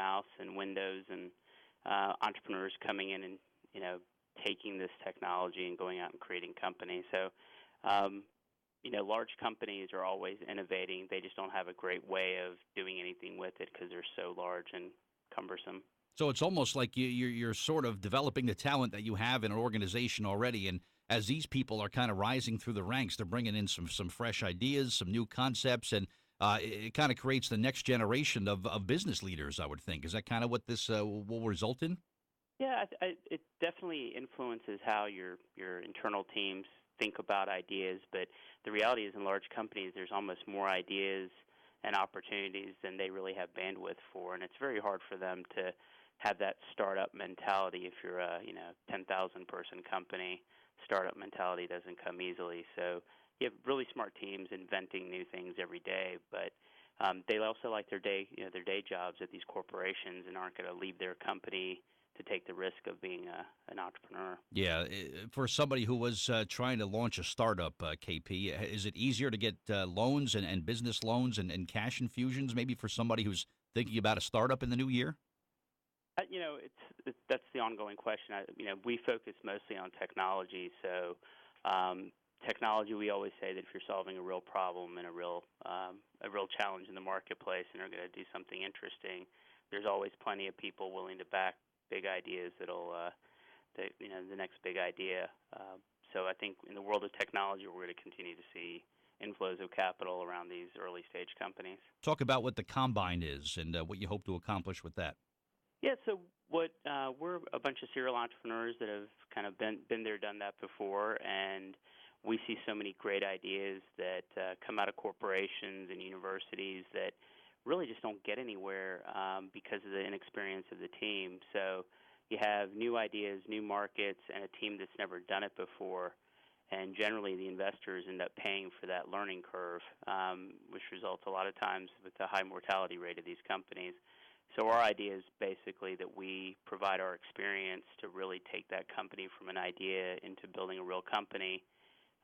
mouse and Windows, and entrepreneurs coming in and taking this technology and going out and creating companies. So large companies are always innovating. They just don't have a great way of doing anything with it because they're so large and cumbersome. So it's almost like you're sort of developing the talent that you have in an organization already, and as these people are kind of rising through the ranks, they're bringing in some fresh ideas, some new concepts, and it kind of creates the next generation of business leaders, I would think. Is that kind of what this will result in? Yeah, it definitely influences how your internal teams think about ideas. But the reality is, in large companies, there's almost more ideas and opportunities than they really have bandwidth for, and it's very hard for them to have that startup mentality. If you're a 10,000 person company, startup mentality doesn't come easily. So you have really smart teams inventing new things every day, but they also like their day jobs at these corporations and aren't going to leave their company to take the risk of being an entrepreneur. Yeah, for somebody who was trying to launch a startup, KP, is it easier to get loans and business loans and cash infusions, maybe for somebody who's thinking about a startup in the new year? That's the ongoing question. We focus mostly on technology. So, technology, we always say that if you're solving a real problem and a real challenge in the marketplace and are going to do something interesting, there's always plenty of people willing to back big ideas the next big idea. So I think in the world of technology, we're going to continue to see inflows of capital around these early stage companies. Talk about what the Combine is and what you hope to accomplish with that. Yeah, so we're a bunch of serial entrepreneurs that have kind of been there, done that before, and we see so many great ideas that come out of corporations and universities that really just don't get anywhere because of the inexperience of the team. So you have new ideas, new markets, and a team that's never done it before, and generally the investors end up paying for that learning curve, which results a lot of times with the high mortality rate of these companies. So our idea is basically that we provide our experience to really take that company from an idea into building a real company,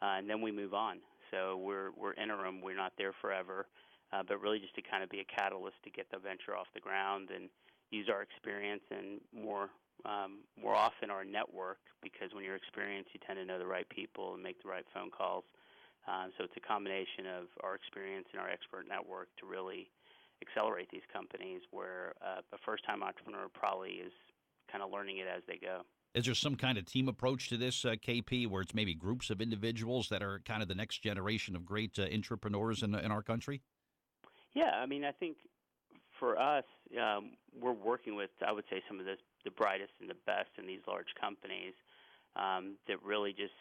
and then we move on. So we're interim. We're not there forever, but really just to kind of be a catalyst to get the venture off the ground and use our experience and more often our network, because when you're experienced, you tend to know the right people and make the right phone calls. So it's a combination of our experience and our expert network to really accelerate these companies where a first-time entrepreneur probably is kind of learning it as they go. Is there some kind of team approach to this, KP, where it's maybe groups of individuals that are kind of the next generation of great entrepreneurs in our country? Yeah, I mean, I think for us, we're working with, I would say, some of the brightest and the best in these large companies that really just,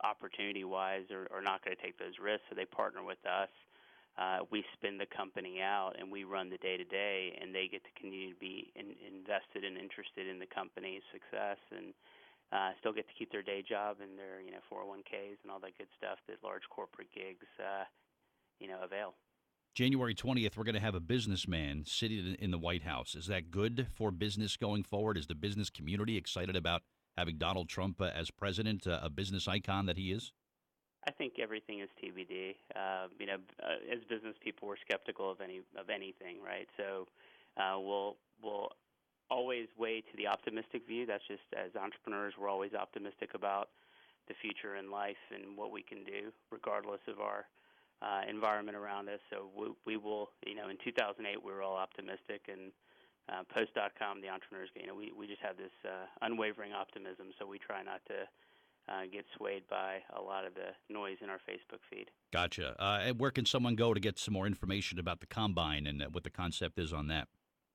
opportunity-wise are not going to take those risks, so they partner with us. We spin the company out, and we run the day-to-day, and they get to continue to be invested and interested in the company's success and still get to keep their day job and their 401ks and all that good stuff that large corporate gigs avail. January 20th, we're going to have a businessman sitting in the White House. Is that good for business going forward? Is the business community excited about having Donald Trump as president, a business icon that he is? I think everything is TBD. As business people, we're skeptical of anything, right? So we'll always weigh to the optimistic view. That's just, as entrepreneurs, we're always optimistic about the future in life and what we can do, regardless of our environment around us. So we will, in 2008, we were all optimistic, and Post.com, the entrepreneurs, we just have this unwavering optimism. So we try not to get swayed by a lot of the noise in our Facebook feed. Gotcha. And where can someone go to get some more information about the Combine and what the concept is on that?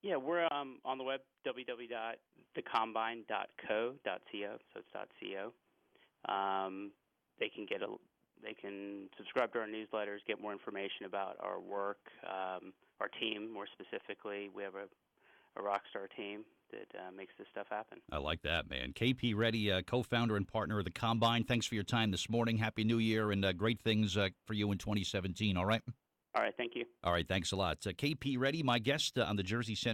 Yeah, we're on the web, www.thecombine.co.co, so it's .co. They can subscribe to our newsletters, get more information about our work, our team more specifically. We have a rock star team that makes this stuff happen. I like that, man. KP Reddy, co-founder and partner of the Combine. Thanks for your time this morning. Happy New Year, and great things for you in 2017, all right? All right, thank you. All right, thanks a lot. KP Reddy, my guest on the Jersey Center.